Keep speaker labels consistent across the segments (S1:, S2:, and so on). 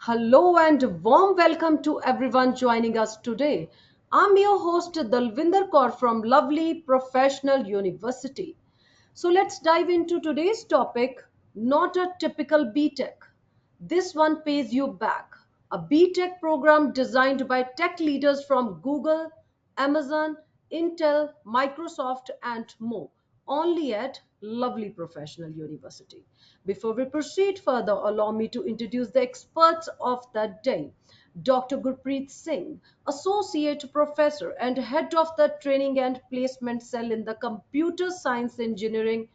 S1: Hello and warm welcome to everyone joining us today. I'm your host Dalvinder Kaur from lovely Professional University. So let's dive into today's topic, not a typical BTech. This one pays you back. A BTech program designed by tech leaders from Google, Amazon, Intel, Microsoft, and more, only at Lovely Professional University. Before we proceed further, allow me to introduce the experts of the day. Dr. Gurpreet Singh, Associate Professor and Head of the Training and Placement Cell in the Computer Science Engineering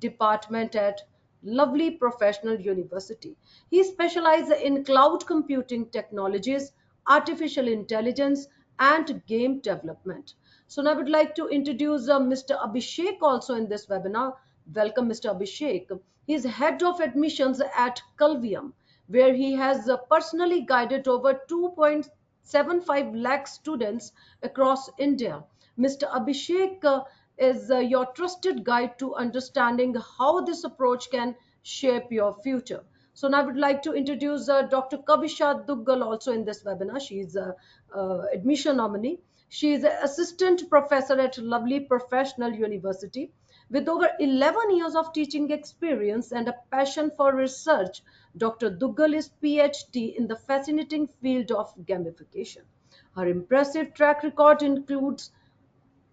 S1: Department at Lovely Professional University. He specializes in cloud computing technologies, artificial intelligence, and game development. So now I would like to introduce Mr. Abhishek also in this webinar. Welcome, Mr. Abhishek. He is head of admissions at Culvium, where he has personally guided over 2.75 lakh students across India. Mr. Abhishek is your trusted guide to understanding how this approach can shape your future. So now I would like to introduce Dr. Kavisha Duggal also in this webinar. She is a admission nominee. She is an assistant professor at Lovely Professional University. With over 11 years of teaching experience and a passion for research, Dr. Duggal is PhD in the fascinating field of gamification. Her impressive track record includes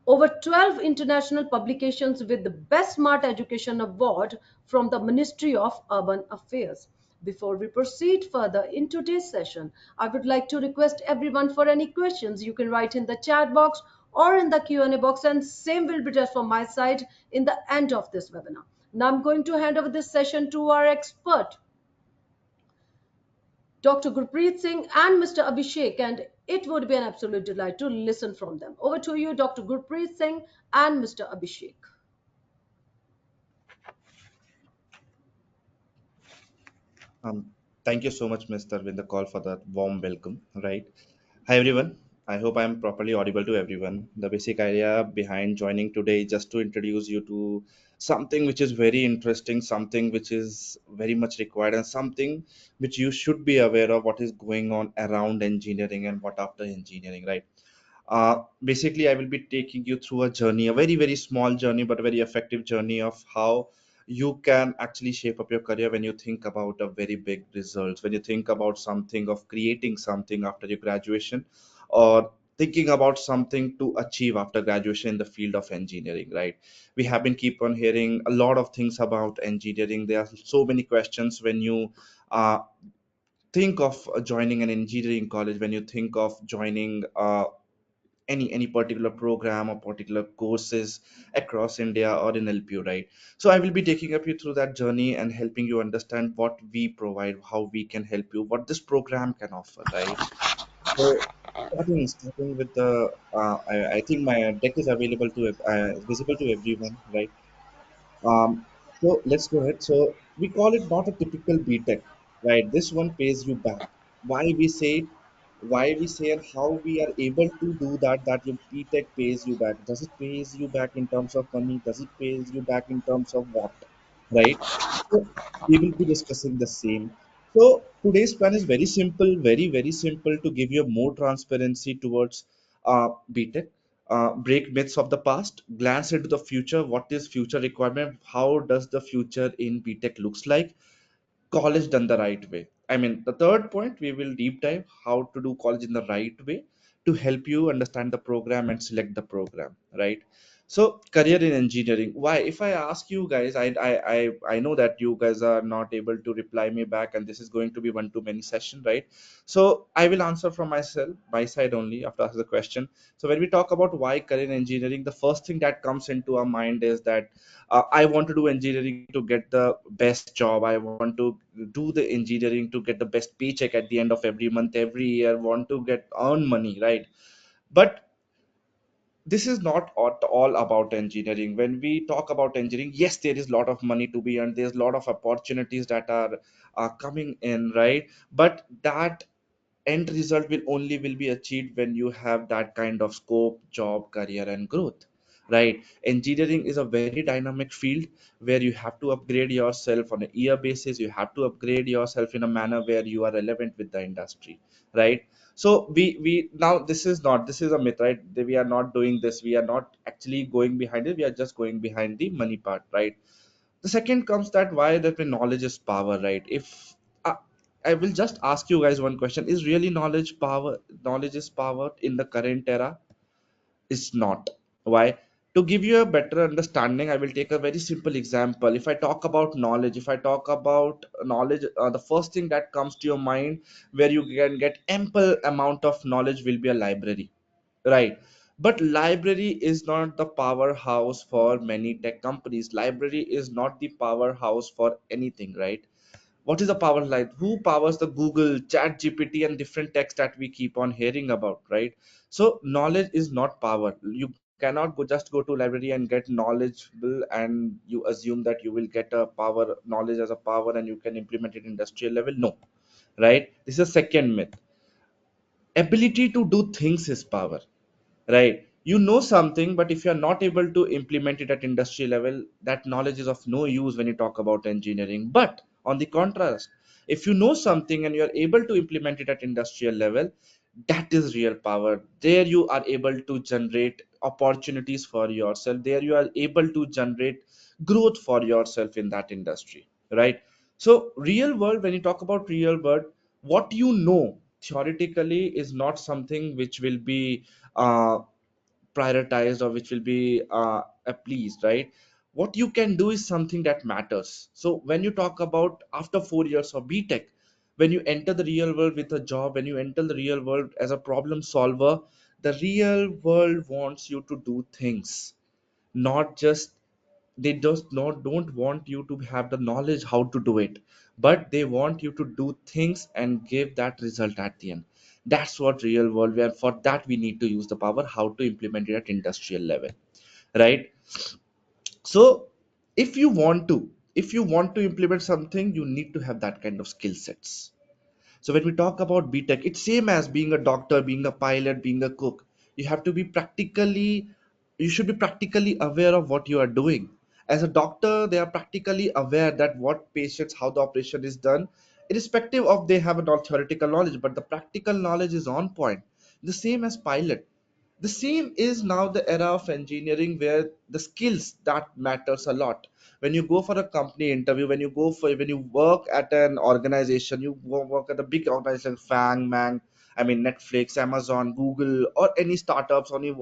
S1: over 12 international publications with the Best Smart Education Award from the Ministry of Urban Affairs. Before we proceed further in today's session, I would like to request everyone for any questions you can write in the chat box or in the Q&A box, and same will be there from my side in the end of this webinar. Now I'm going to hand over this session to our expert, Dr. Gurpreet Singh and Mr. Abhishek, and it would be an absolute delight to listen from them. Over to you, Dr. Gurpreet Singh and Mr. Abhishek.
S2: Um, Thank you so much, Mr. With the call for the warm welcome. Right. Hi, everyone. I hope I'm properly audible to everyone. The basic idea behind joining today is just to introduce you to something which is very interesting, something which is very much required, and something which you should be aware of what is going on around engineering and what after engineering, right? Basically, I will be taking you through a journey, a very, very small journey, but a very effective journey of how you can actually shape up your career when you think about a very big results, when you think about something of creating something after your graduation, or thinking about something to achieve after graduation in the field of engineering, right? We have been keep on hearing a lot of things about engineering. There are so many questions when you uh, think of joining an engineering college, when you think of joining any particular program or particular courses across India or in LPU, right? So I will be taking up you through that journey and helping you understand what we provide, how we can help you, what this program can offer, right? So starting with the, I think my deck is available to visible to everyone, right? So let's go ahead. So we call it not a typical BTech, right? This one pays you back. Why we say it, why we say and how we are able to do that, that your BTech pays you back. Does it pays you back in terms of money? Does it pays you back in terms of what? Right? So we will be discussing the same. So today's plan is very simple, very, very simple to give you more transparency towards BTech, break myths of the past, glance into the future. What is future requirement? How does the future in BTech looks like? College done the right way. I mean, the third point, we will deep dive how to do college in the right way to help you understand the program and select the program, right? So, career in engineering. Why? If I ask you guys, I know that you guys are not able to reply me back, and this is going to be one too many session, right? So, I will answer from myself, my side only after asking the question. So, when we talk about why career in engineering, the first thing that comes into our mind is that I want to do engineering to get the best job. I want to do the engineering to get the best paycheck at the end of every month, every year. Want to get earn money, right? But this is not all about engineering. When we talk about engineering, yes, there is a lot of money to be earned. There's a lot of opportunities that are coming in, right? But that end result will be achieved when you have that kind of scope, job, career, and growth, right? Engineering is a very dynamic field where you have to upgrade yourself on a year basis. You have to upgrade yourself in a manner where you are relevant with the industry, right? So we now, this is a myth, right? We are not doing this, we are not actually going behind it, we are just going behind the money part, right? The second comes that why that when knowledge is power, right? If uh, I will just ask you guys one question: is really knowledge power? Knowledge is power in the current era? Is not. Why? To give you a better understanding, I will take a very simple example. If I talk about knowledge, if I talk about knowledge, the first thing that comes to your mind where you can get ample amount of knowledge will be a library, right? But library is not the powerhouse for many tech companies. Library is not the powerhouse for anything, right? What is the power line? Who powers the Google, Chat GPT, and different text that we keep on hearing about, right? So knowledge is not power. You cannot just go to library and get knowledgeable and you assume that you will get a power knowledge as a power and you can implement it industrial level. No, right? This is a second myth. Ability to do things is power, right? You know something, but if you're not able to implement it at industry level, that knowledge is of no use when you talk about engineering. But on the contrast, if you know something and you're able to implement it at industrial level, that is real power. There you are able to generate opportunities for yourself, there you are able to generate growth for yourself in that industry, right? So real world, when you talk about real world, what you know theoretically is not something which will be uh, prioritized or which will be pleased, right? What you can do is something that matters. So when you talk about after 4 years of BTech, when you enter the real world with a job, when you enter the real world as a problem solver, the real world wants you to do things, not just, they just not don't want you to have the knowledge how to do it, but they want you to do things and give that result at the end. That's what real world, where for that we need to use the power how to implement it at industrial level, right? So if you want to implement something, you need to have that kind of skill sets. So when we talk about BTech, it's same as being a doctor, being a pilot, being a cook. You have to be practically, you should be practically aware of what you are doing. As a doctor, they are practically aware that what patients, how the operation is done, irrespective of they have a theoretical knowledge, but the practical knowledge is on point. The same as pilot. The same is now the era of engineering where the skills that matters a lot. When you go for a company interview, when you work at an organization, you work at a big organization, fang mang, I mean Netflix, Amazon, Google, or any startups, any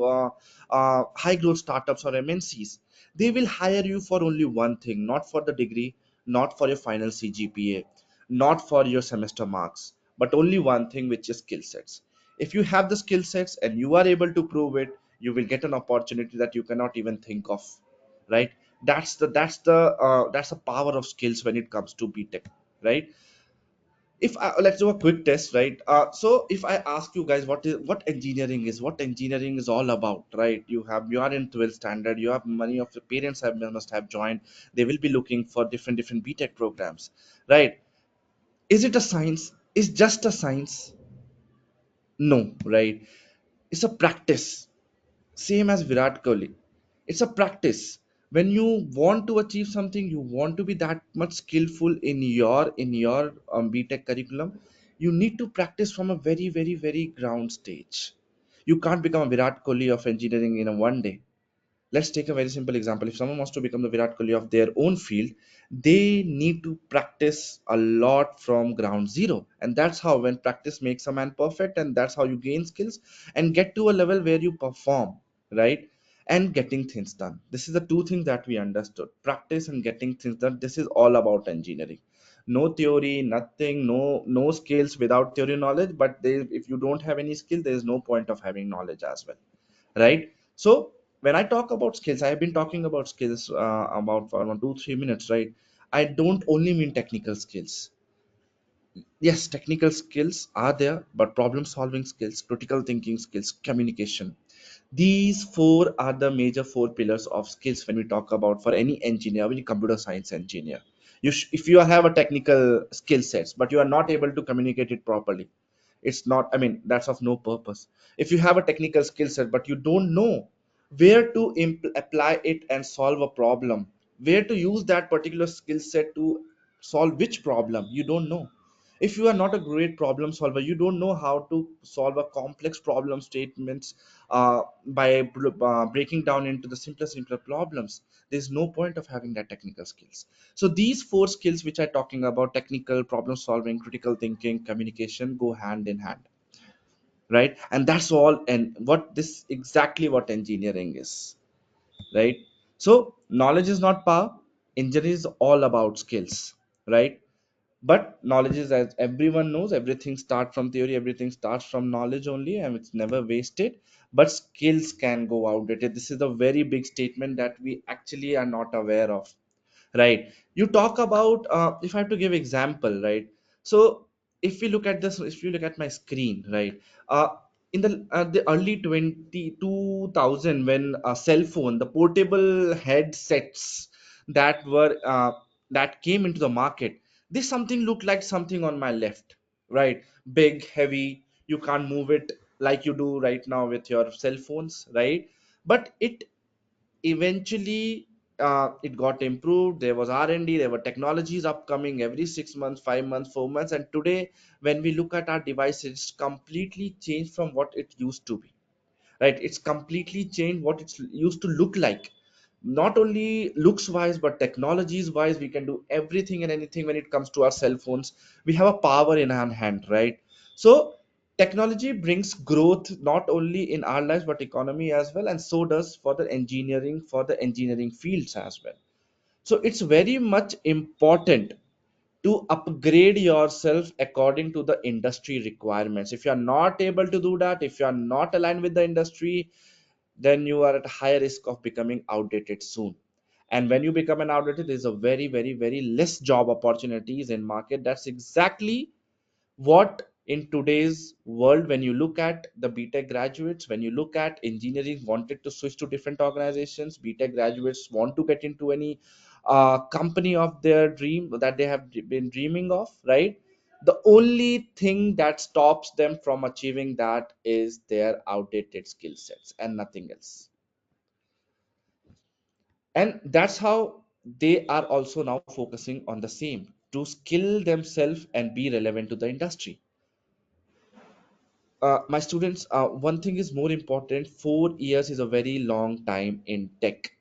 S2: high growth startups or MNCs, they will hire you for only one thing, not for the degree, not for your final CGPA, not for your semester marks, but only one thing, which is skill sets. If you have the skill sets and you are able to prove it, you will get an opportunity that you cannot even think of, right? That's the power of skills when it comes to BTech, right? If let's do a quick test, right? So if I ask you guys what engineering is all about, right? You are in 12th standard, you have many of your parents have must have joined, they will be looking for different BTech programs, right? Is it a science? Is just a science? No, right? It's a practice, same as Virat Kohli. It's a practice. When you want to achieve something, you want to be that much skillful in your BTech curriculum. You need to practice from a very ground stage. You can't become a Virat Kohli of engineering in a one day. Let's take a very simple example. If someone wants to become the Virat Kohli of their own field, they need to practice a lot from ground zero. And that's how, when practice makes a man perfect, and that's how you gain skills and get to a level where you perform, right? And getting things done. This is the two things that we understood: practice and getting things done. This is all about engineering. No theory, nothing, no skills without theory knowledge. But if you don't have any skill, there is no point of having knowledge as well, right? So when I talk about skills, I have been talking about skills about for around 2 3 minutes, right? I don't only mean technical skills. Yes, technical skills are there, but problem solving skills, critical thinking skills, communication, these four are the major four pillars of skills when we talk about for any engineer, any computer science engineer. If you have a technical skill sets but you are not able to communicate it properly, it's not, I mean, that's of no purpose. If you have a technical skill set but you don't know where to apply it and solve a problem, where to use that particular skill set to solve which problem. You don't know. If you are not a great problem solver, you don't know how to solve a complex problem statements by breaking down into the simpler problems. There's no point of having that technical skills. So these four skills which I'm talking about, technical, problem solving, critical thinking, communication, go hand in hand, right? And that's all, and what this exactly what engineering is, right? So knowledge is not power. Engineering is all about skills, right? But knowledge is, as everyone knows, everything starts from theory, everything starts from knowledge only, and it's never wasted. But skills can go outdated. This is a very big statement that we actually are not aware of, right? You talk about if I have to give example, right? So if we look at this, if you look at my screen, right? uh, in the early 2000, when a cell phone, the portable headsets that were that came into the market, this something looked like something on my left, right? Big, heavy, you can't move it like you do right now with your cell phones, right? But it eventually it got improved. There was R&D, there were technologies upcoming every 6 months, 5 months, 4 months, and today when we look at our devices, it's completely changed from what it used to be, right? It's completely changed what it's used to look like. Not only looks wise, but technologies wise, we can do everything and anything. When it comes to our cell phones, we have a power in our hand, right? So technology brings growth not only in our lives but economy as well, and so does for the engineering, for the engineering fields as well. So it's very much important to upgrade yourself according to the industry requirements. If you are not able to do that, if you are not aligned with the industry, then you are at higher risk of becoming outdated soon. And when you become an outdated, there's a very, very, very less job opportunities in market. That's exactly what in today's world, when you look at the BTech graduates, when you look at engineering wanted to switch to different organizations, BTech graduates want to get into any company of their dream that they have been dreaming of, right? The only thing that stops them from achieving that is their outdated skill sets and nothing else. And that's how they are also now focusing on the same, to skill themselves and be relevant to the industry. My students, one thing is more important. 4 years is a very long time in tech.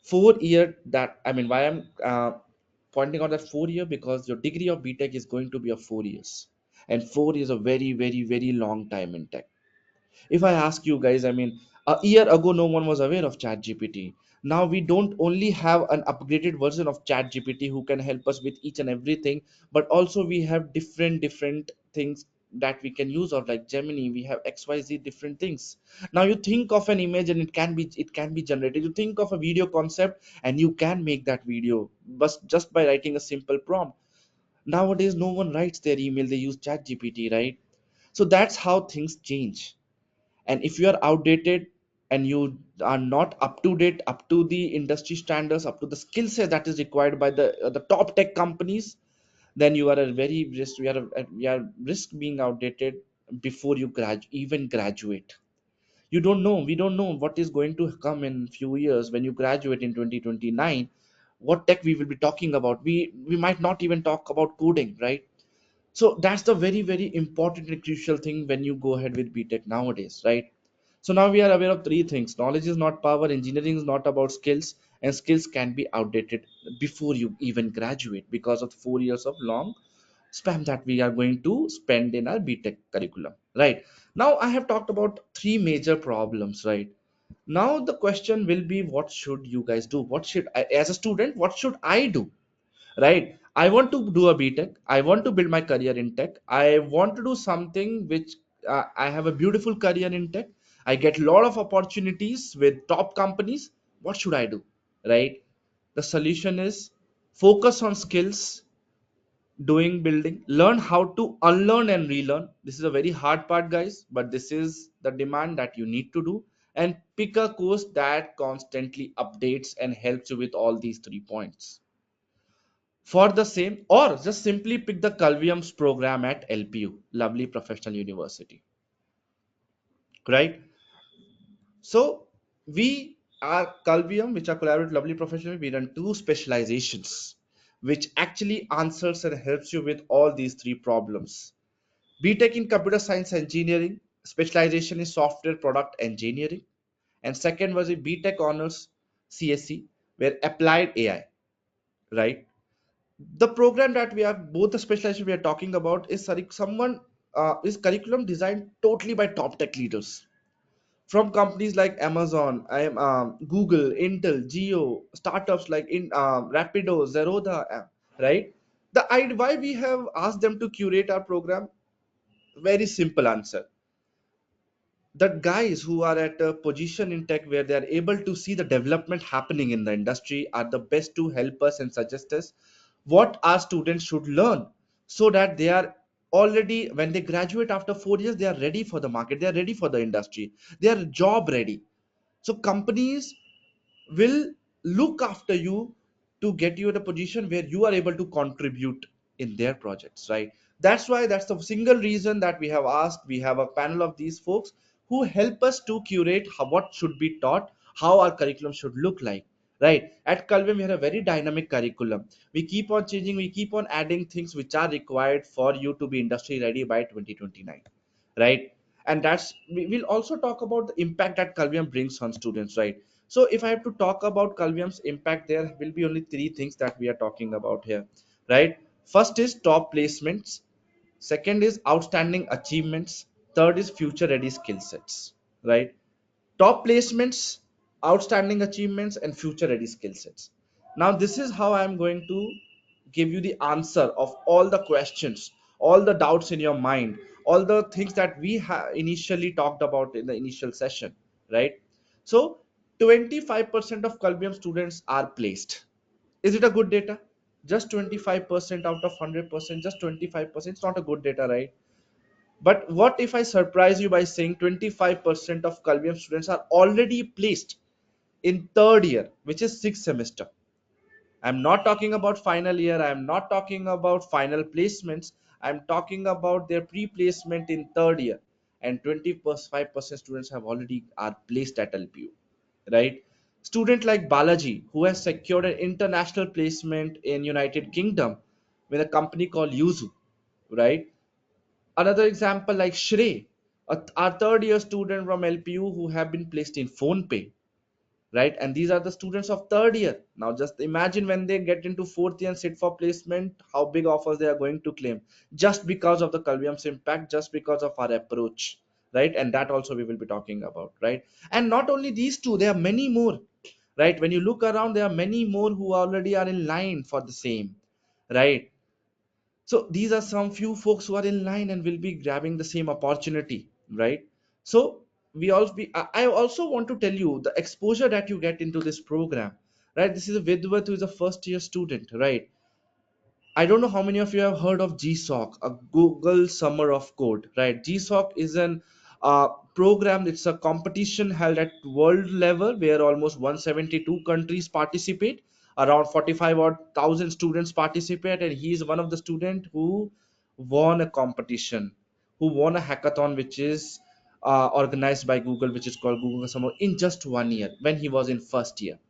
S2: 4 year, that I mean, why I'm pointing out that 4 year, because your degree of BTech is going to be of 4 years, and 4 years a very, very, very long time in tech. If I ask you guys, I mean, a year ago, no one was aware of ChatGPT. Now we don't only have an upgraded version of ChatGPT who can help us with each and everything, but also we have different things that we can use, or like Gemini, we have XYZ different things. Now you think of an image and it can be generated. You think of a video concept and you can make that video, but just by writing a simple prompt. Nowadays, no one writes their email; they use ChatGPT, right? So that's how things change. And if you are outdated and you are not up to date, up to the industry standards, up to the skill set that is required by the top tech companies, then you are a very risk, we are risk being outdated before you even graduate. You don't know, we don't know what is going to come in few years. When you graduate in 2029, what tech we will be talking about? We might not even talk about coding, right? So that's the very, very important and crucial thing when you go ahead with BTech nowadays, right? So now we are aware of three things. Knowledge is not power, engineering is not about skills, and skills can be outdated before you even graduate because of 4 years of long span that we are going to spend in our BTech curriculum, right? Now I have talked about three major problems, right? Now the question will be, what should you guys do? What should I, as a student, what should I do? Right? I want to do a BTech. I want to build my career in tech. I want to do something which I have a beautiful career in tech. I get a lot of opportunities with top companies. What should I do? Right? The solution is focus on skills, doing, building, learn how to unlearn and relearn. This is a very hard part, guys, but this is the demand that you need to do. And pick a course that constantly updates and helps you with all these 3 points. For the same, or just simply pick the Calvium's program at LPU, Lovely Professional University, right? So We are Calvium, which are collaborative lovely professional. We run two specializations, which actually answers and helps you with all these three problems. BTech in computer science engineering, specialization in software product engineering, and second was a BTech honors CSC, where applied AI, right? The program that we have, both the specialization we are talking about is someone is curriculum designed totally by top tech leaders from companies like Amazon, Google, Intel, Geo, startups like Rapido, Zerodha, right? Why we have asked them to curate our program? Very simple answer. The guys who are at a position in tech where they are able to see the development happening in the industry are the best to help us and suggest us what our students should learn, so that they are already, when they graduate after 4 years, they are ready for the market, they are ready for the industry, they are job ready. So companies will look after you to get you in a position where you are able to contribute in their projects, right? That's why, that's the single reason that we have asked, we have a panel of these folks who help us to curate what should be taught, how our curriculum should look like, right? At Calvin we have a very dynamic curriculum. We keep on changing, we keep on adding things which are required for you to be industry ready by 2029, right? And that's, we will also talk about the impact that Calvium brings on students, right? So if I have to talk about Calvium's impact, there will be only three things that we are talking about here, right? First is top placements, second is outstanding achievements, third is future ready skill sets, right? Top placements, outstanding achievements, and future ready skill sets. Now this is how I'm going to give you the answer of all the questions, all the doubts in your mind, all the things that we initially talked about in the initial session, right? So 25% of Colbium students are placed. Is it a good data? Just 25% out of 100%, just 25%. It's not a good data, right? But what if I surprise you by saying 25% of Calvium students are already placed in third year, which is sixth semester? I'm not talking about final year, I'm not talking about final placements, I'm talking about their pre-placement in third year. And 25% students have already are placed at LPU, right? Student like Balaji, who has secured an international placement in United Kingdom with a company called Yuzu, right? Another example like Shrey, our third year student from LPU who have been placed in PhonePe, right? And these are the students of third year. Now just imagine when they get into fourth year and sit for placement, how big offers they are going to claim, just because of the Calvium's impact, just because of our approach, right? And that also we will be talking about, right? And not only these two, there are many more, right? When you look around, there are many more who already are in line for the same, right? So these are some few folks who are in line and will be grabbing the same opportunity, right? So we also I also want to tell you the exposure that you get into this program, right? This is a Vidwat who is a first year student, right? I don't know how many of you have heard of GSOC, a Google Summer of Code, right? GSOC is an program. It's a competition held at world level where almost 172 countries participate. Around 45 or 1,000 students participate, and he is one of the student who won a competition, who won a hackathon, which is organized by Google, which is called Google Summer, in just 1 year when he was in first year.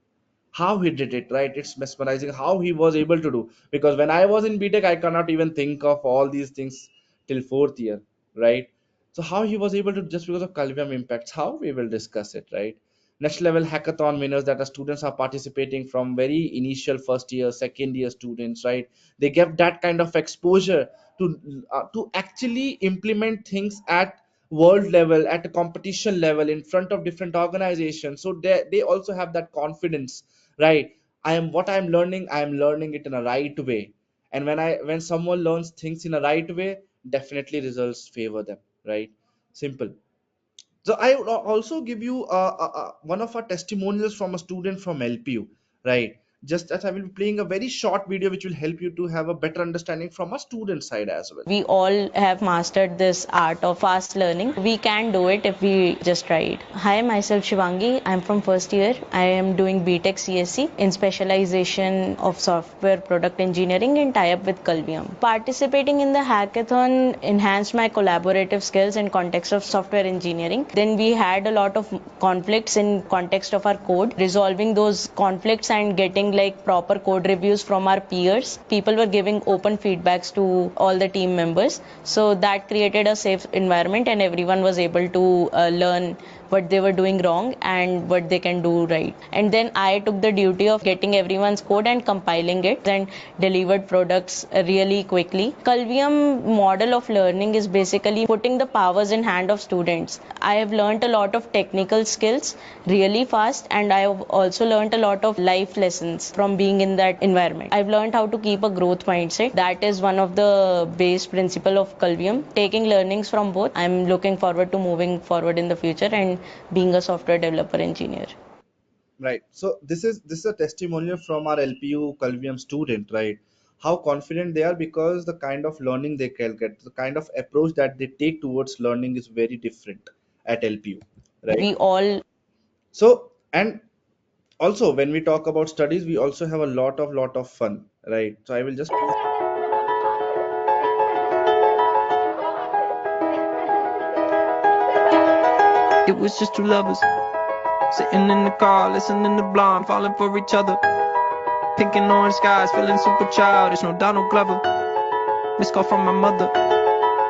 S2: How he did it, right? It's mesmerizing how he was able to do, because when I was in BTech I cannot even think of all these things till fourth year, right? So how he was able to, just because of Calvium impacts, how we will discuss it, right? Next level hackathon winners, that are students are participating from very initial first year second year students, right? They get that kind of exposure to actually implement things at world level, at a competition level, in front of different organizations, so they also have that confidence, right? I am learning, I am learning it in a right way. And when someone learns things in a right way, definitely results favor them, right? Simple. So I will also give you one of our testimonials from a student from LPU, right? just as I will be playing a very short video which will help you to have a better understanding from a student side as well.
S3: We all have mastered this art of fast learning. We can do it if we just try it. Hi, myself Shivangi. I'm from first year. I am doing BTech CSC in specialization of software product engineering in tie-up with Kalvium. Participating in the hackathon enhanced my collaborative skills in context of software engineering. Then we had a lot of conflicts in context of our code. Resolving those conflicts and getting like proper code reviews from our peers. People were giving open feedbacks to all the team members. So that created a safe environment and everyone was able to learn what they were doing wrong and what they can do right. And then I took the duty of getting everyone's code and compiling it and delivered products really quickly. Kalvium model of learning is basically putting the powers in hand of students. I have learned a lot of technical skills really fast, and I have also learned a lot of life lessons from being in that environment. I've learned how to keep a growth mindset. That is one of the base principle of Kalvium. Taking learnings from both, I'm looking forward to moving forward in the future and being a software developer engineer.
S2: Right. So this is a testimonial from our LPU Calvium student, right? How confident they are because the kind of learning they can get, the kind of approach that they take towards learning is very different at LPU, right?
S3: We all
S2: So and also when we talk about studies, we also have a lot of fun, right? So I will just
S4: It was just two lovers sitting in the car, listening to Blonde, falling for each other. Pink and orange skies, feeling super childish. No Donald Glover. Missed call from my mother.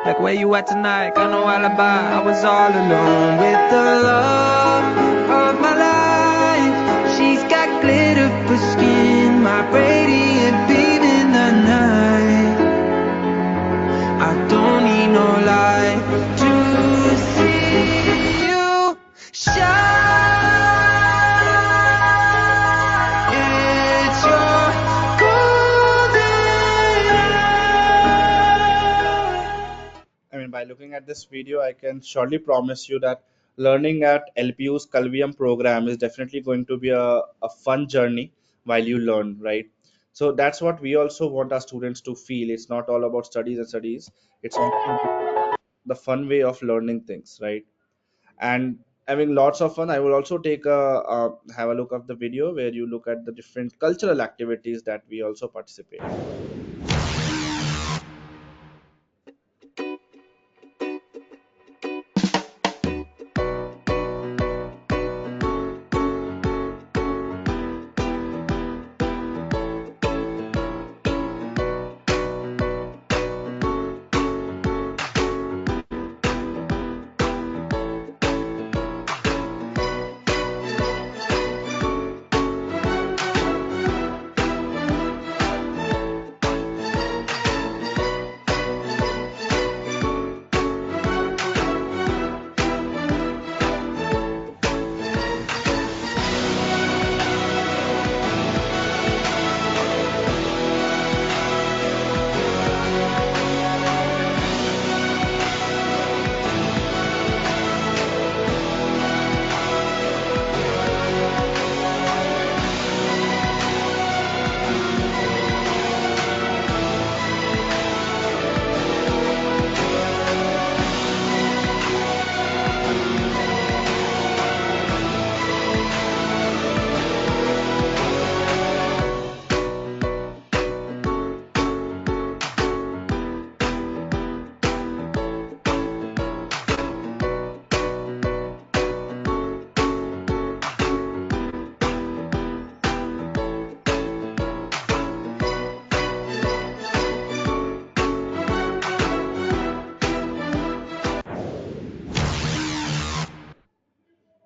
S4: Like, where you at tonight? Got no alibi. I was all alone with the love of my life. She's got glitter for skin, my radiant beam in the night. I don't need no light to see you shine. It's your golden hour.
S2: I mean, by looking at this video, I can surely promise you that learning at LPU's Calvium program is definitely going to be a fun journey while you learn, right? So that's what we also want our students to feel. It's not all about studies and studies. It's also the fun way of learning things, right? And having lots of fun. I will also take have a look of the video where you look at the different cultural activities that we also participate.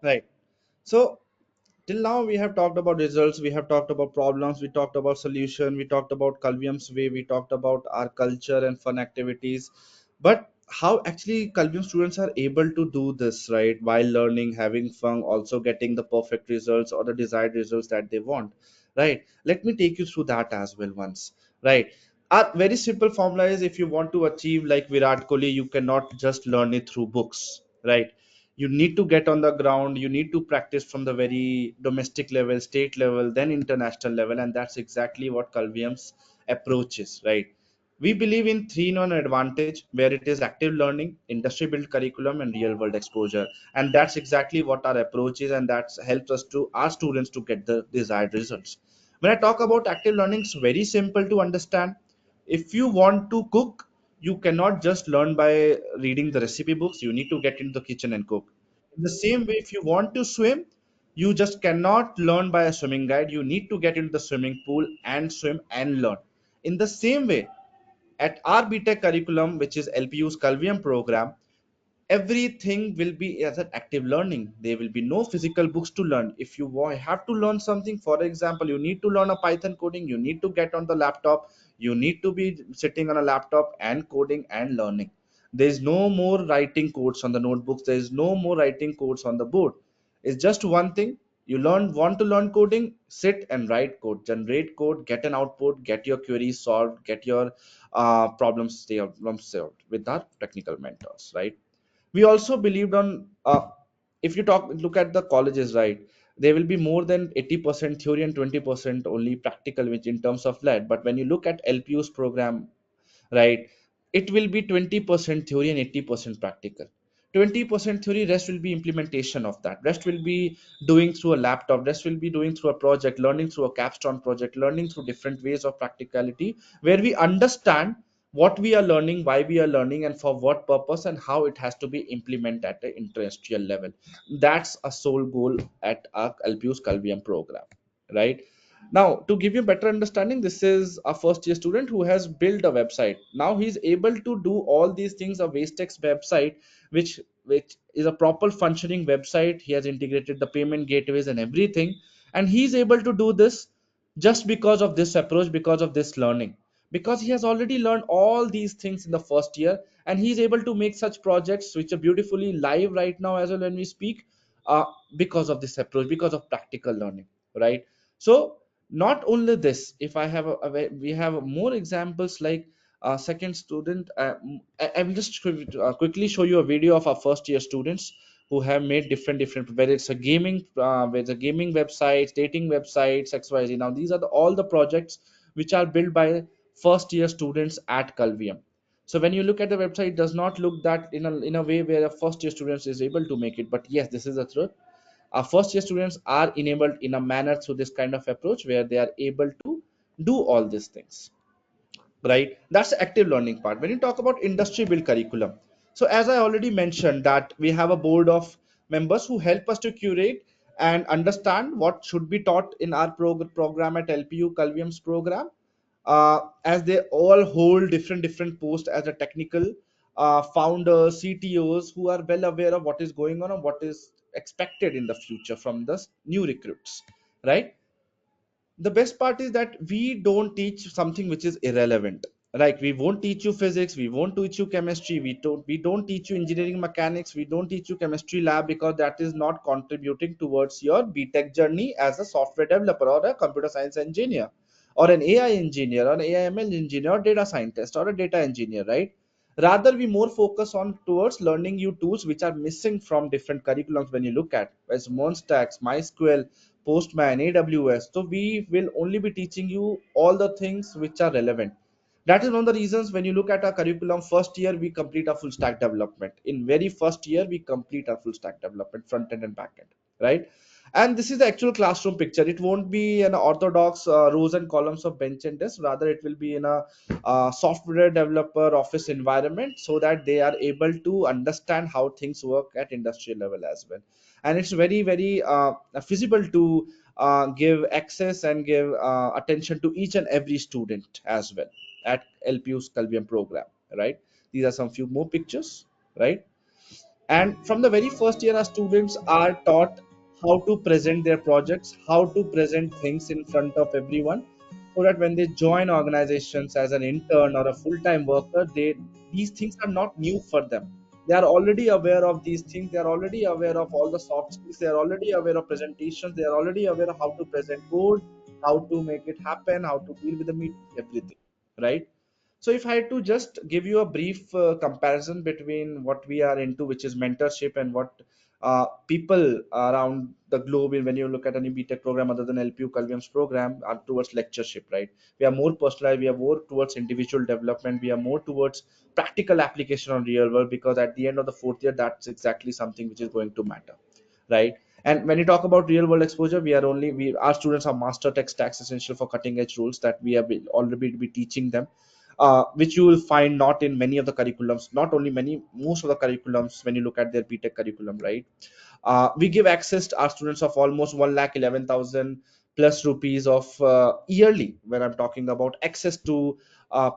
S2: Right. So till now we have talked about results, we have talked about problems, we talked about solution, we talked about Calvium's way, we talked about our culture and fun activities. But how actually Calvium students are able to do this, right? While learning, having fun, also getting the perfect results or the desired results that they want, right? Let me take you through that as well once, right? Our very simple formula is if you want to achieve like Virat Kohli, you cannot just learn it through books, right? You need to get on the ground, you need to practice from the very domestic level, state level, then international level, and that's exactly what Calvium's approach is, right? We believe in 3-in-1 advantage, where it is active learning, industry built curriculum, and real world exposure. And that's exactly what our approach is, and that's helps us to our students to get the desired results. When I talk about active learning, it's very simple to understand. If you want to cook, you cannot just learn by reading the recipe books. You need to get into the kitchen and cook. In the same way, if you want to swim, you just cannot learn by a swimming guide. You need to get into the swimming pool and swim and learn. In the same way, at our BTech curriculum, which is LPU's Calvium program, everything will be as an active learning. There will be no physical books to learn. If you have to learn something, for example, you need to learn a Python coding, you need to get on the laptop, you need to be sitting on a laptop and coding and learning. There is no more writing codes on the notebooks, there is no more writing codes on the board. It's just one thing. You want to learn coding, sit and write code, generate code, get an output, get your queries solved, get your problems solved with our technical mentors, right? We also believed on, if you look at the colleges, right, there will be more than 80% theory and 20% only practical, which in terms of lead. But when you look at LPU's program, right, it will be 20% theory and 80% practical. 20% theory, rest will be implementation of that, rest will be doing through a laptop, rest will be doing through a project, learning through a capstone project, learning through different ways of practicality, where we understand what we are learning, why we are learning, and for what purpose, and how it has to be implemented at the industrial level. That's a sole goal at our LPU's Calvium program, right? Now, to give you better understanding, this is a first year student who has built a website. Now he's able to do all these things, a Wastex website, which is a proper functioning website. He has integrated the payment gateways and everything, and he's able to do this just because of this approach, because of this learning, because he has already learned all these things in the first year, and he's able to make such projects which are beautifully live right now as well when we speak, uh, because of this approach, because of practical learning, right? So not only this, if I have we have more examples like second student, I will just quickly show you a video of our first year students who have made different, whether it's a gaming, whether gaming websites, dating websites, XYZ. Now these are all the projects which are built by first year students at Calvium. So when you look at the website, it does not look that in a way where a first year student is able to make it, but yes, this is the truth. Our first year students are enabled in a manner through this kind of approach, where they are able to do all these things, right? That's the active learning part. When you talk about industry built curriculum, so as I already mentioned, that we have a board of members who help us to curate and understand what should be taught in our program at LPU Calvium's program, as they all hold different posts as a technical founders, CTOs, who are well aware of what is going on and what is expected in the future from the new recruits, right? The best part is that we don't teach something which is irrelevant. Like, we won't teach you physics, we won't teach you chemistry, we don't teach you engineering mechanics, we don't teach you chemistry lab, because that is not contributing towards your BTech journey as a software developer or a computer science engineer or an AI engineer or an AIML engineer or data scientist or a data engineer, right? Rather, we more focus on towards learning you tools which are missing from different curriculums. When you look at as Monstax, MySQL, Postman, AWS. So we will only be teaching you all the things which are relevant. That is one of the reasons when you look at our curriculum, first year we complete a full stack development. In very first year, we complete our full stack development, front end and back end, right? And this is the actual classroom picture. It won't be an orthodox rows and columns of bench and desk. Rather, it will be in a software developer office environment, so that they are able to understand how things work at industrial level as well. And it's very feasible to give access and give attention to each and every student as well at LPU's Calvium program, right? These are some few more pictures, right? And from the very first year, our students are taught how to present their projects, how to present things in front of everyone, so that when they join organizations as an intern or a full-time worker, these things are not new for them. They are already aware of these things, they are already aware of all the soft skills, they are already aware of presentations, they are already aware of how to present code, how to make it happen, how to deal with the meetings, everything, right? So if I had to just give you a brief comparison between what we are into, which is mentorship, and what People around the globe, when you look at any BTech program other than LPU Kalvium's program, are towards lectureship, right? We are more personalized, we are more towards individual development, we are more towards practical application on real world, because at the end of the fourth year, that's exactly something which is going to matter, right? And when you talk about real world exposure, we our students are master tech stacks essential for cutting edge rules that we have already be teaching them, which you will find not in many of the curriculums, not only many, most of the curriculums when you look at their BTech curriculum, right? We give access to our students of almost 1,11,000 plus rupees of yearly, when I'm talking about access to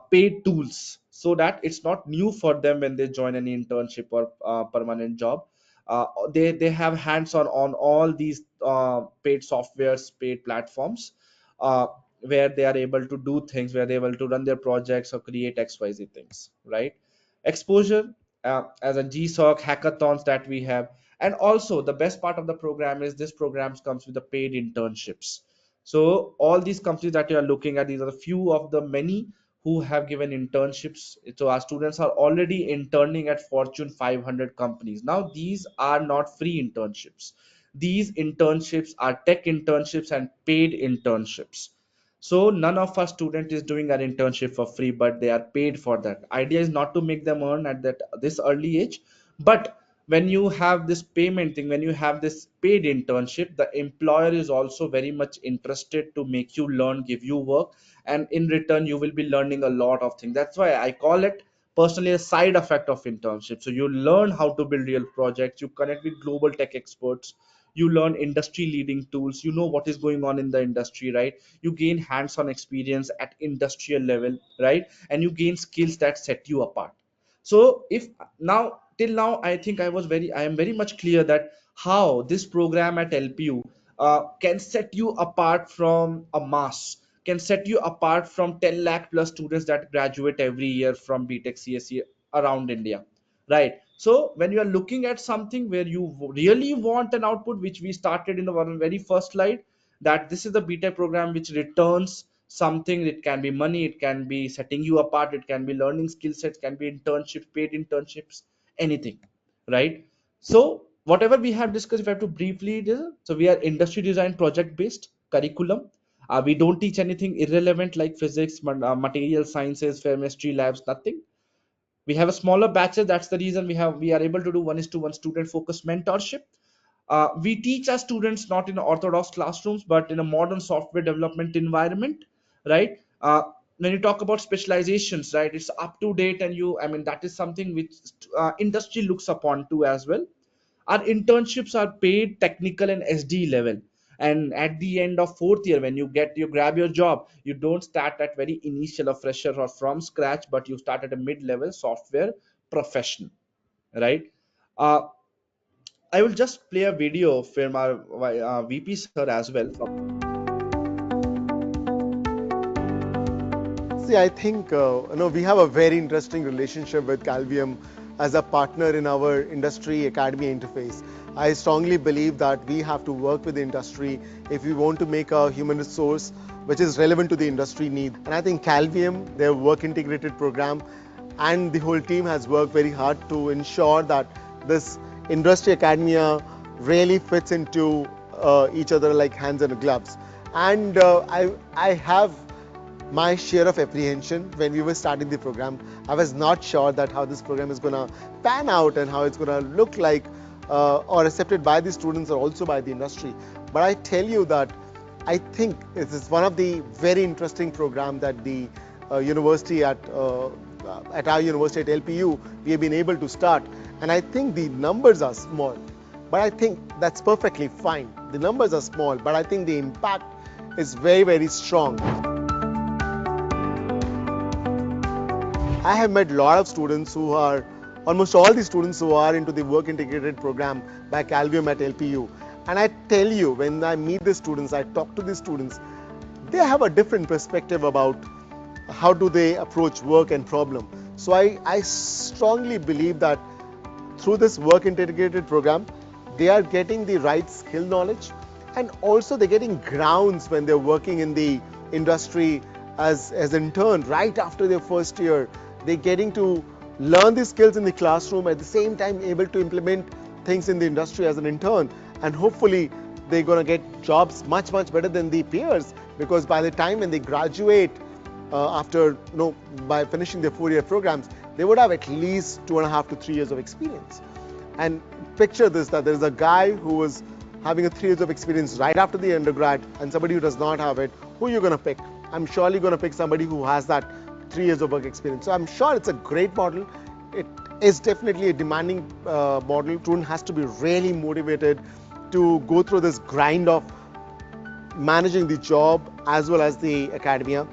S2: paid tools, so that it's not new for them when they join any internship or permanent job. They have hands on all these paid softwares, paid platforms, uh, where they are able to do things, where they're able to run their projects or create XYZ things, right? Exposure, as a GSOC hackathons that we have. And also the best part of the program is this program comes with the paid internships. So all these companies that you are looking at, these are the few of the many who have given internships. So our students are already interning at Fortune 500 companies. Now these are not free internships, these internships are tech internships and paid internships. So none of our student is doing an internship for free, but they are paid for that. Idea is not to make them earn at that this early age, but when you have this payment thing, when you have this paid internship, the employer is also very much interested to make you learn, give you work, and in return you will be learning a lot of things. That's why I call it personally a side effect of internship. So you learn how to build real projects, you connect with global tech experts, you learn industry leading tools, you know what is going on in the industry, right? You gain hands on experience at industrial level, right? And you gain skills that set you apart. So if now, till now, I am very much clear that how this program at LPU can set you apart from a mass, can set you apart from 10 lakh plus students that graduate every year from BTech CSE around India, right? So when you are looking at something where you really want an output, which we started in the very first slide, that this is the BTech program which returns something. It can be money, it can be setting you apart, it can be learning skill sets, can be internships, paid internships, anything, right? So whatever we have discussed, if I have to briefly so we are industry design project based curriculum. We don't teach anything irrelevant like physics, material sciences, chemistry labs, nothing. We have a smaller batches. That's the reason we are able to do 1:1 student focused mentorship. We teach our students not in orthodox classrooms, but in a modern software development environment, right? When you talk about specializations, right, it's up to date, and that is something which industry looks upon to as well. Our internships are paid technical and SD level. And at the end of fourth year, when you grab your job, you don't start at very initial or fresher or from scratch, but you start at a mid-level software professional, right? Uh, I will just play a video from our VP sir as well.
S5: See, I think we have a very interesting relationship with Calvium as a partner in our industry academy interface. I strongly believe that we have to work with the industry if we want to make a human resource which is relevant to the industry need. And I think Calvium, their work integrated program, and the whole team has worked very hard to ensure that this industry academia really fits into each other like hands and gloves. And I have my share of apprehension when we were starting the program. I was not sure that how this program is going to pan out and how it's going to look like or accepted by the students or also by the industry. But I tell you that I think this is one of the very interesting program that the university at our university at LPU we have been able to start. And I think the numbers are small, but I think that's perfectly fine. The numbers are small, but I think the impact is very, very strong. I have met a lot of students who are, almost all the students who are into the work integrated program by Calvium at LPU. And I tell you, when I meet the students, I talk to the students, they have a different perspective about how do they approach work and problem. So I strongly believe that through this work integrated program, they are getting the right skill knowledge, and also they're getting grounds when they're working in the industry as intern right after their first year. They're getting to learn the skills in the classroom, at the same time able to implement things in the industry as an intern, and hopefully they're going to get jobs much better than the peers, because by the time when they graduate, after by finishing their 4-year programs, they would have at least 2.5 to 3 years of experience. And picture this, that there's a guy who was having a 3 years of experience right after the undergrad, and somebody who does not have it. Who are you going to pick? I'm surely going to pick somebody who has that 3 years of work experience. So I'm sure it's a great model. It is definitely a demanding model. Student has to be really motivated to go through this grind of managing the job as well as the academia.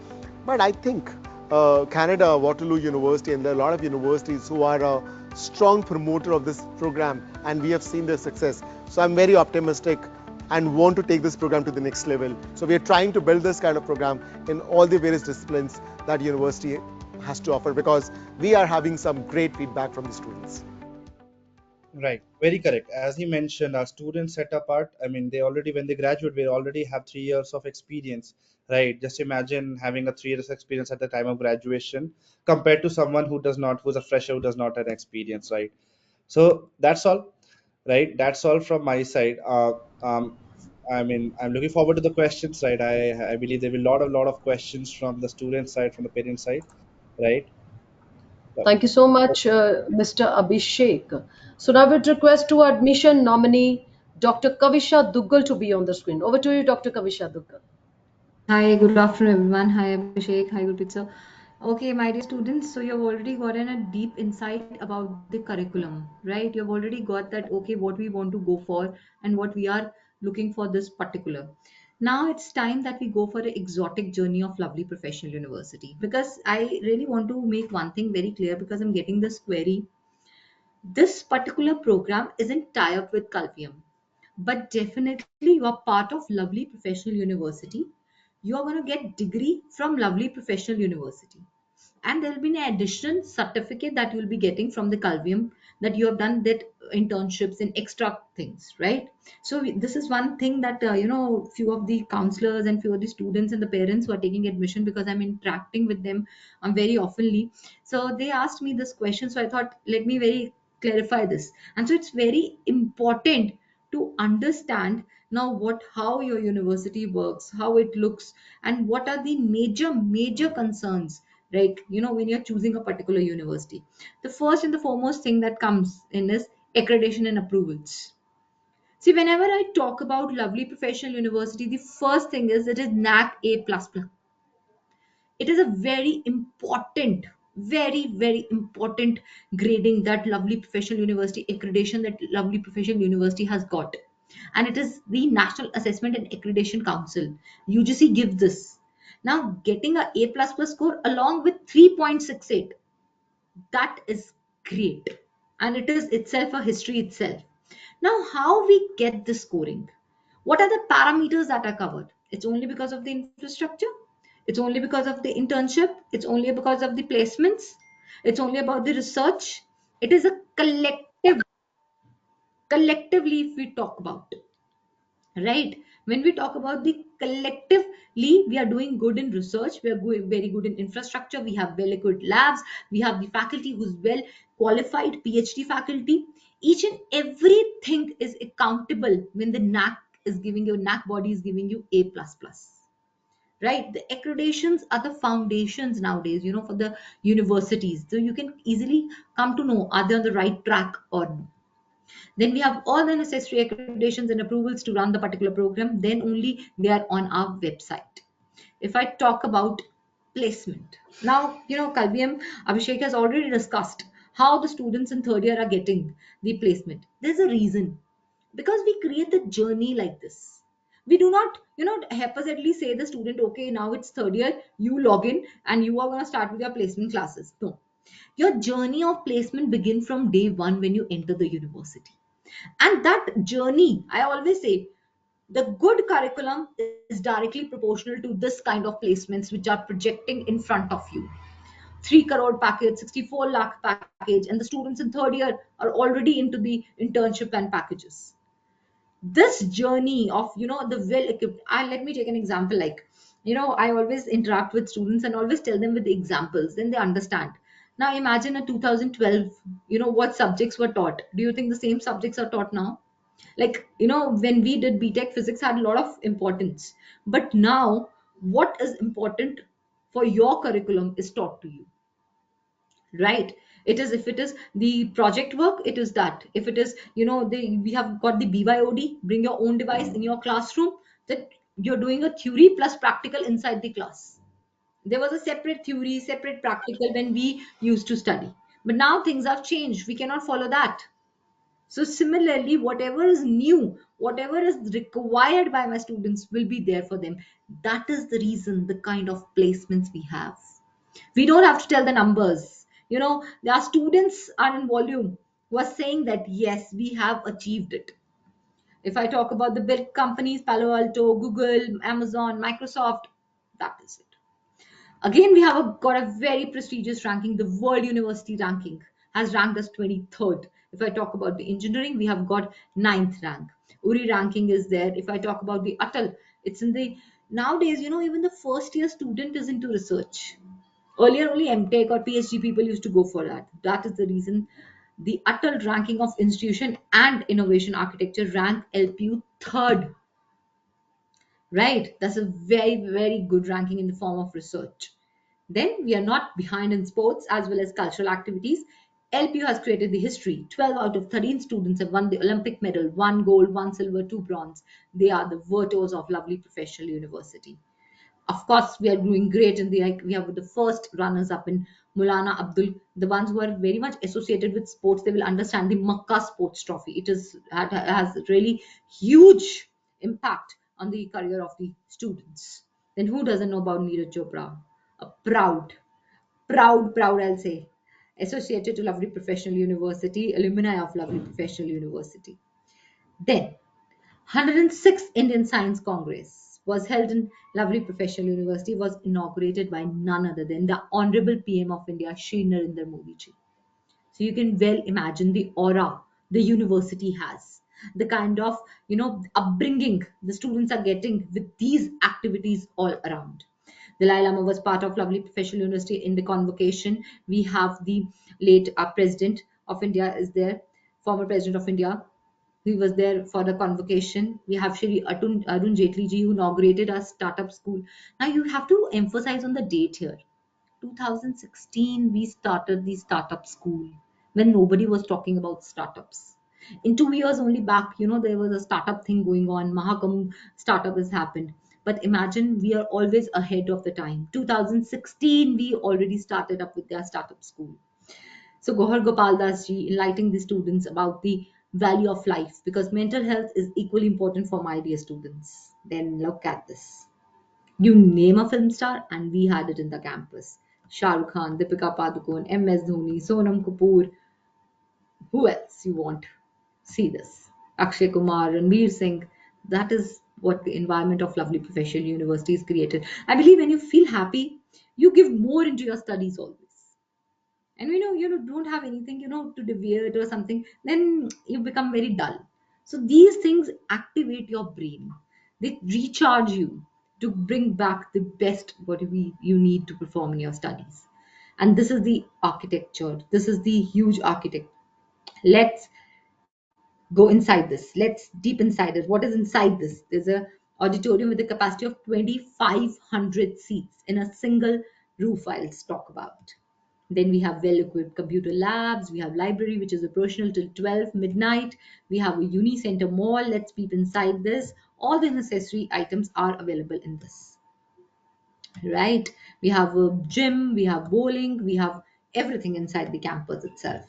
S5: But I think Canada, Waterloo University, and there are a lot of universities who are a strong promoter of this program, and we have seen their success. So I'm very optimistic and want to take this program to the next level. So we are trying to build this kind of program in all the various disciplines that university has to offer, because we are having some great feedback from the students.
S2: Right, very correct. As he mentioned, our students set apart. I mean, they already, when they graduate, they already have 3 years of experience, right? Just imagine having a 3 years experience at the time of graduation compared to someone who does not, who's a fresher, who does not have experience, right? So that's all, right? That's all from my side. I mean, I'm looking forward to the questions, right? I believe there will be a lot of questions from the student side, from the parent side, right?
S1: Thank you so much, Mr. Abhishek. So now I would request to admission nominee Dr. Kavisha Duggal to be on the screen. Over to you, Dr. Kavisha Duggal.
S6: Hi, good afternoon, everyone. Hi, Abhishek. Hi, Gurpreet sir. Okay, my dear students, so you've already gotten a deep insight about the curriculum, right? You've already got that, okay, what we want to go for and what we are looking for this particular. Now it's time that we go for an exotic journey of lovely professional university, because I really want to make one thing very clear, because I'm getting this query. This particular program isn't tie up with Calvium, but definitely you are part of Lovely Professional University. You are going to get degree from Lovely Professional University, and there will be an additional certificate that you will be getting from the Calvium, that you have done that internships and extra things, right? So this is one thing that few of the counselors and few of the students and the parents who are taking admission, because I'm interacting with them very oftenly. So they asked me this question, so I thought, let me very clarify this. And so it's very important to understand now what how your university works, how it looks, and what are the major concerns, right? When you're choosing a particular university, the first and the foremost thing that comes in is accreditation and approvals. See, whenever I talk about Lovely Professional University, the first thing is it is NAC A++. It is a very important grading that Lovely Professional University accreditation that Lovely Professional University has got. And it is the National Assessment and Accreditation Council. UGC gives this. Now, getting a A++ score along with 3.68, that is great. And it is itself a history itself. Now, how we get the scoring? What are the parameters that are covered? It's only because of the infrastructure. It's only because of the internship. It's only because of the placements. It's only about the research. It is a collectively, if we talk about, right? When we talk about the collectively, we are doing good in research, we are very good in infrastructure, we have well equipped labs, we have the faculty who's well qualified PhD faculty. Each and everything is accountable when the NAC body is giving you A++, right? The accreditations are the foundations nowadays, for the universities, so you can easily come to know are they on the right track or no. Then we have all the necessary accreditations and approvals to run the particular program. Then only they are on our website. If I talk about placement, now, Kalviam, Abhishek has already discussed how the students in third year are getting the placement. There's a reason, because we create the journey like this. We do not, haphazardly say the student, okay, now it's third year, you log in and you are going to start with your placement classes. No, your journey of placement begin from day one when you enter the university. And that journey, I always say, the good curriculum is directly proportional to this kind of placements which are projecting in front of you. 3 crore package, 64 lakh package, and the students in third year are already into the internship and packages. This journey of, the well equipped, let me take an example. Like, I always interact with students and always tell them with the examples, then they understand. Now imagine a 2012, what subjects were taught. Do you think the same subjects are taught now? Like, when we did BTech, physics had a lot of importance. But now, what is important for your curriculum is taught to you, right? It is, if it is the project work, it is that. If it is, we have got the BYOD, bring your own device in your classroom, that you're doing a theory plus practical inside the class. There was a separate theory, separate practical when we used to study. But now things have changed. We cannot follow that. So similarly, whatever is new, whatever is required by my students will be there for them. That is the reason, the kind of placements we have. We don't have to tell the numbers. There are students are in volume who are saying that yes, we have achieved it. If I talk about the big companies, Palo Alto, Google, Amazon, Microsoft, that is it. Again, we have got a very prestigious ranking. The World University ranking has ranked us 23rd. If I talk about the engineering, we have got ninth rank. URI ranking is there. If I talk about the Atal, it's in the nowadays, even the first year student is into research. Earlier, only MTech or PhD people used to go for that. That is the reason the Atal ranking of institution and innovation architecture rank LPU third, right? That's a very, very good ranking in the form of research. Then we are not behind in sports as well as cultural activities. LPU has created the history. 12 out of 13 students have won the Olympic medal, one gold, one silver, two bronze. They are the virtuos of lovely professional university. Of course, we are doing great in the, like, we have the first runners up in Mulana Abdul. The ones who are very much associated with sports, they will understand the Makkah Sports Trophy. It is has really huge impact on the career of the students. Then who doesn't know about Neeraj Chopra? A proud, I'll say, associated to Lovely Professional University, alumni of Lovely Professional University. Then 106th Indian Science Congress was held in lovely Professional University, was inaugurated by none other than the Honorable PM of India, Shri Narendra Modi ji. So you can well imagine the aura the university has, the kind of upbringing the students are getting with these activities all around. The Dalai Lama was part of lovely Professional University. In the convocation, we have the late President of India is there, former President of India, he was there for the convocation. We have Shri Arun Jaitley ji who inaugurated our startup school. Now you have to emphasize on the date here. 2016, we started the startup school when nobody was talking about startups. In 2 years only back, there was a startup thing going on. Mahakam startup has happened. But imagine we are always ahead of the time. 2016, we already started up with their startup school. So Gohar Gopal Das ji enlightening the students about the value of life, because mental health is equally important for my dear students. Then look at this. You name a film star and we had it in the campus. Shah Rukh Khan, Deepika Padukone, MS Dhoni, Sonam Kapoor. Who else you want? See this. Akshay Kumar, Ranveer Singh. That is what the environment of lovely professional university is created. I believe when you feel happy, you give more into your studies always. And don't have anything to deviate or something, then you become very dull. So these things activate your brain, they recharge you to bring back the best what you need to perform in your studies. And this is the architecture, this is the huge architect. Let's go inside this, let's deep inside it. What is inside this? There's a auditorium with a capacity of 2500 seats in a single roof. I'll talk about. Then we have well-equipped computer labs. We have library, which is operational till 12 midnight. We have a uni center mall. Let's peep inside this. All the necessary items are available in this, right? We have a gym, we have bowling, we have everything inside the campus itself.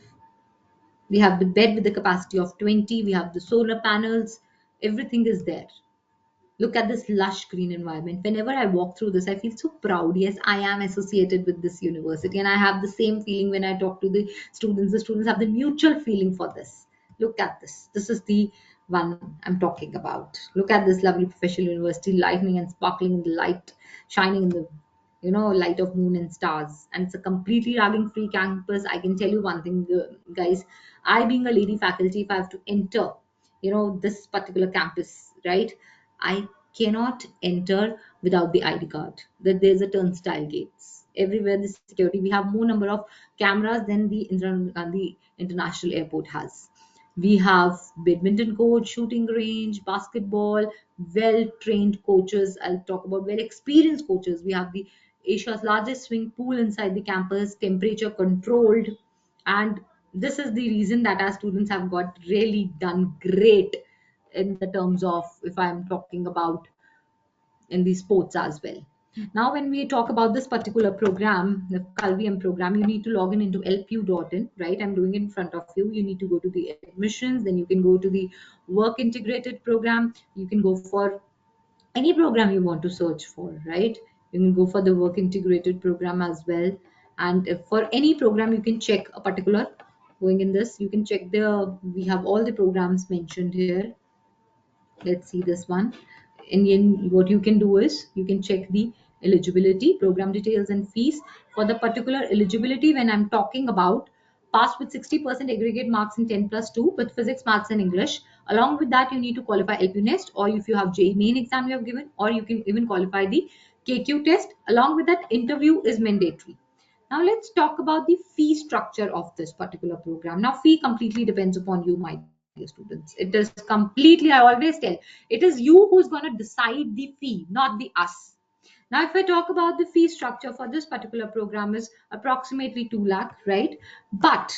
S6: We have the bed with the capacity of 20. We have the solar panels. Everything is there. Look at this lush green environment. Whenever I walk through this, I feel so proud. Yes, I am associated with this university, and I have the same feeling when I talk to the students. The students have the mutual feeling for this. Look at this. This is the one I'm talking about. Look at this lovely professional university, lightning and sparkling in the light, shining in the light of moon and stars. And it's a completely ragging free campus. I can tell you one thing, guys. I, being a lady faculty, if I have to enter this particular campus, right, I cannot enter without the ID card. That there's a turnstile gates. everywhere the security. We have more number of cameras than the Indira Gandhi International Airport has. We have badminton court, shooting range, basketball, well trained coaches. I'll talk about well experienced coaches. We have the Asia's largest swimming pool inside the campus, temperature controlled. And this is the reason that our students have got really done great in the terms of, if I'm talking about in the sports as well. Now, when we talk about this particular program, the Calvium program, you need to log in into lpu.in, right? I'm doing it in front of you. You need to go to the admissions, then you can go to the work integrated program. You can go for any program you want to search for, right? You can go for the work integrated program as well. And if for any program, you can check a particular, going in this, you can check we have all the programs mentioned here. Let's see this one. Indian, what you can do is you can check the eligibility, program details, and fees. For the particular eligibility, when I'm talking about pass with 60% aggregate marks in 10 plus 2 with physics, maths, and English. Along with that, you need to qualify LP Nest, or if you have JEE main exam you have given, or you can even qualify the KQ test. Along with that, interview is mandatory. Now let's talk about the fee structure of this particular program. Now, fee completely depends upon you, my dear students. It is completely, I always tell, it is you who's going to decide the fee, not the us. Now, if I talk about the fee structure for this particular program is approximately 2 lakh, right? But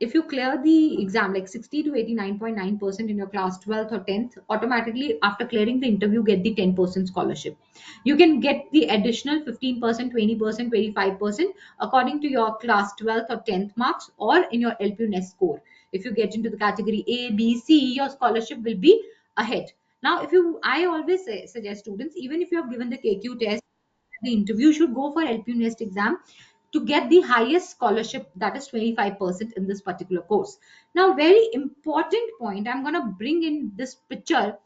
S6: if you clear the exam like 60 to 89.9% in your class 12th or 10th, automatically after clearing the interview, get the 10% scholarship. You can get the additional 15%, 20%, 25% according to your class 12th or 10th marks or in your LP NEST score. If you get into the category A, B, C, your scholarship will be ahead. Now, I always suggest students, even if you have given the KQ test, the interview, should go for LP NEST exam to get the highest scholarship, that is 25% in this particular course. Now, very important point I'm going to bring in this picture.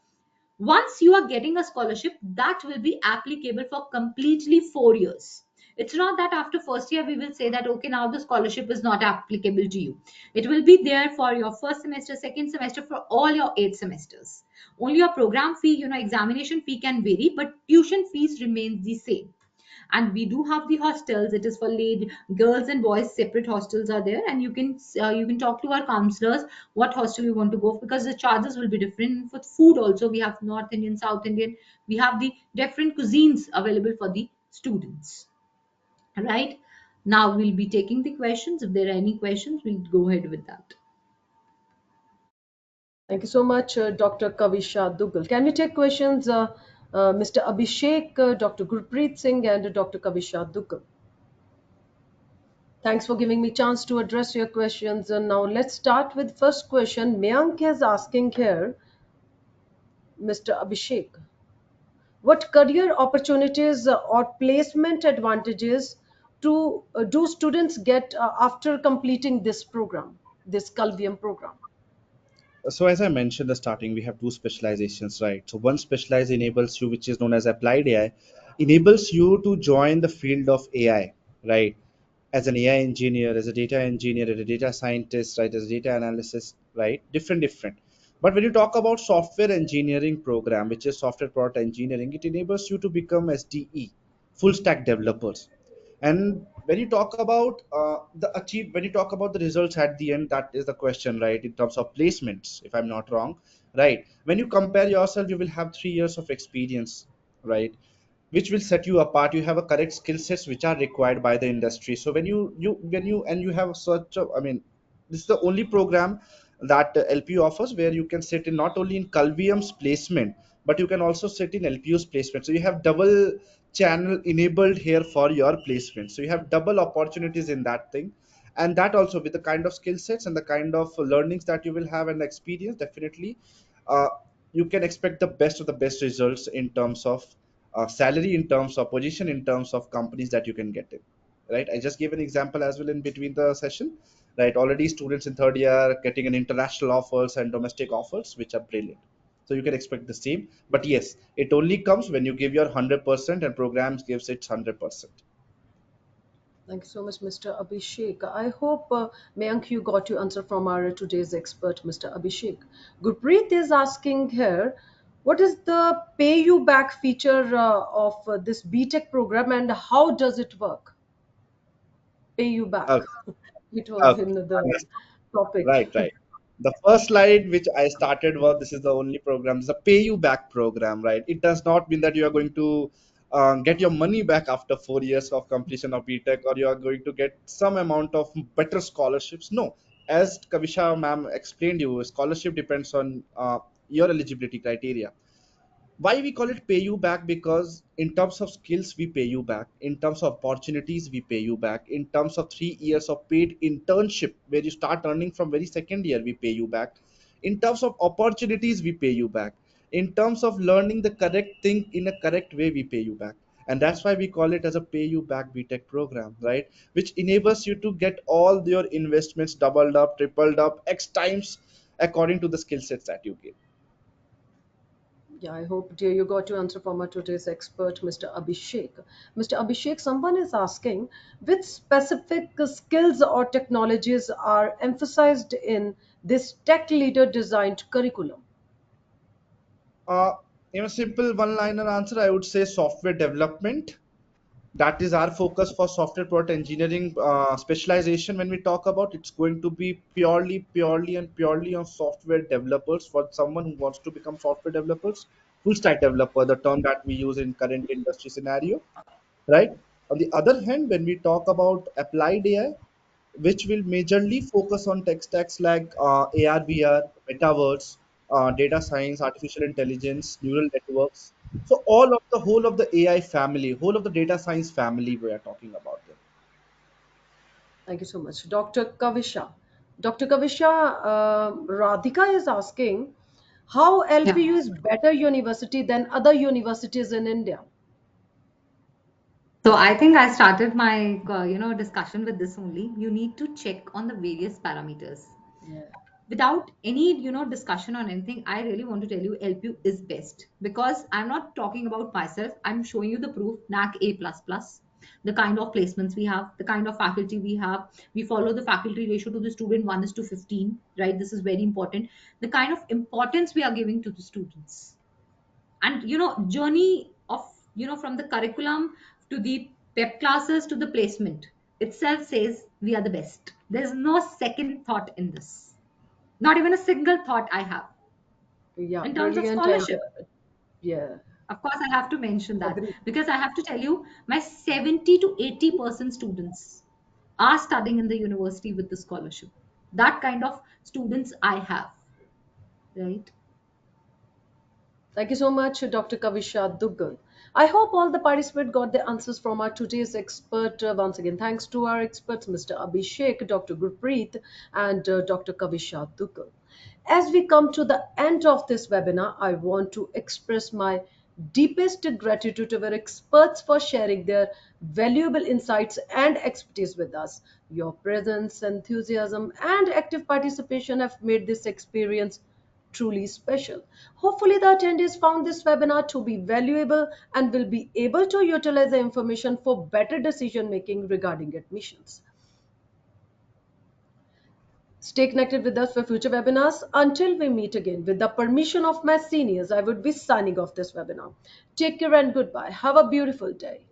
S6: Once you are getting a scholarship, that will be applicable for completely 4 years. It's not that after first year we will say that okay, now the scholarship is not applicable to you. It will be there for your first semester, second semester, for all your 8 semesters. Only your program fee, examination fee can vary, but tuition fees remains the same. And we do have the hostels. It is for lady, girls and boys, separate hostels are there, and you can talk to our counselors what hostel you want to go, because the charges will be different. For food also, we have North Indian, South Indian, we have the different cuisines available for the students, right? Now we'll be taking the questions. If there are any questions, we'll go ahead with that.
S1: Thank you so much, Dr. Kavisha Dugal. Can we take questions, Mr. Abhishek, Dr. Gurpreet Singh, and Dr. Kavisha Dugal? Thanks for giving me chance to address your questions. And now let's start with first question. Mayank is asking here, Mr. Abhishek, what career opportunities or placement advantages do students get after completing this program, this Calvium program?
S2: So as I mentioned the starting, we have two specializations, right? So one specialized enables you, which is known as applied AI, enables you to join the field of AI, right? As an AI engineer, as a data engineer, as a data scientist, right? As a data analysis, right? Different. But when you talk about software engineering program, which is software product engineering, it enables you to become SDE, full stack developers. And when you talk about when you talk about the results at the end, that is the question, right? In terms of placements, if I'm not wrong, right? When you compare yourself, you will have 3 years of experience, right? Which will set you apart. You have a correct skill sets which are required by the industry. So when you have such a, I mean, this is the only program that LP offers where you can sit in not only in Calvium's placement, but you can also sit in LPU's placement. So you have double channel enabled here for your placement. So you have double opportunities in that thing. And that also, with the kind of skill sets and the kind of learnings that you will have and experience, definitely uh, you can expect the best of the best results in terms of salary, in terms of position, in terms of companies that you can get in, right? I just gave an example as well in between the session, right? Already students in third year are getting an international offers and domestic offers, which are brilliant. So you can expect the same, but yes, it only comes when you give your 100% and programs gives its 100%.
S1: Thank you so much, Mr. Abhishek. I hope, Mayank, you got your answer from our today's expert, Mr. Abhishek. Gurpreet is asking here, what is the pay you back feature of this BTech program and how does it work? pay you back.
S2: Okay.
S1: It was
S2: Okay.
S1: in the
S2: Understood.
S1: topic.
S2: Right, right. The first slide which I started was this is the only program, this is a pay you back program, right? It does not mean that you are going to get your money back after 4 years of completion of BTech, or you are going to get some amount of better scholarships. No, as Kavisha ma'am explained you, scholarship depends on your eligibility criteria. Why we call it pay you back? Because in terms of skills we pay you back, in terms of opportunities we pay you back, in terms of 3 years of paid internship where you start earning from very second year we pay you back, in terms of opportunities we pay you back, in terms of learning the correct thing in a correct way we pay you back. And that's why we call it as a pay you back BTech program, right? Which enables you to get all your investments doubled up, tripled up, x times according to the skill sets that you get.
S1: Yeah, I hope, dear, you got to answer from our today's expert, Mr. Abhishek. Mr. Abhishek, someone is asking which specific skills or technologies are emphasized in this tech leader designed curriculum?
S2: Uh, in a simple one-liner answer, I would say software development. That is our focus for software product engineering specialization. When we talk about, it's going to be purely on software developers. For someone who wants to become software developers, full stack developer, the term that we use in current industry scenario, right? On the other hand, when we talk about applied AI, which will majorly focus on tech stacks like AR, VR, metaverse, data science, artificial intelligence, neural networks. So all of the whole of the AI family, whole of the data science family, we are talking about there.
S1: Thank you so much. Dr. Kavisha. Dr. Kavisha, Radhika is asking how
S6: Yeah.
S1: LPU is better university than other universities in India.
S6: So I think I started my discussion with this only. You need to check on the various parameters.
S1: Yeah.
S6: Without any discussion on anything, I really want to tell you LPU is best, because I'm not talking about myself, I'm showing you the proof. NAC A++, the kind of placements we have, the kind of faculty we have, we follow the faculty ratio to the student 1 is to 15, right? This is very important. The kind of importance we are giving to the students, and journey of from the curriculum to the pep classes to the placement itself says we are the best. There's no second thought in this, not even a single thought I have.
S1: Yeah,
S6: In terms of
S1: brilliant. And
S6: scholarship,
S1: yeah,
S6: of course, I have to mention that,
S1: agree.
S6: because I have to tell you, my 70 to 80% students are studying in the university with the scholarship. That kind of students I have, right?
S1: Thank you so much, Dr. Kavisha Duggal. I hope all the participants got the answers from our today's expert. Once again, thanks to our experts, Mr. Abhishek, Dr. Gurpreet, and Dr. Kavisha Duggal. As we come to the end of this webinar, I want to express my deepest gratitude to our experts for sharing their valuable insights and expertise with us. Your presence, enthusiasm, and active participation have made this experience truly special. Hopefully, the attendees found this webinar to be valuable and will be able to utilize the information for better decision making regarding admissions. Stay connected with us for future webinars. Until we meet again, with the permission of my seniors, I would be signing off this webinar. Take care and goodbye. Have a beautiful day.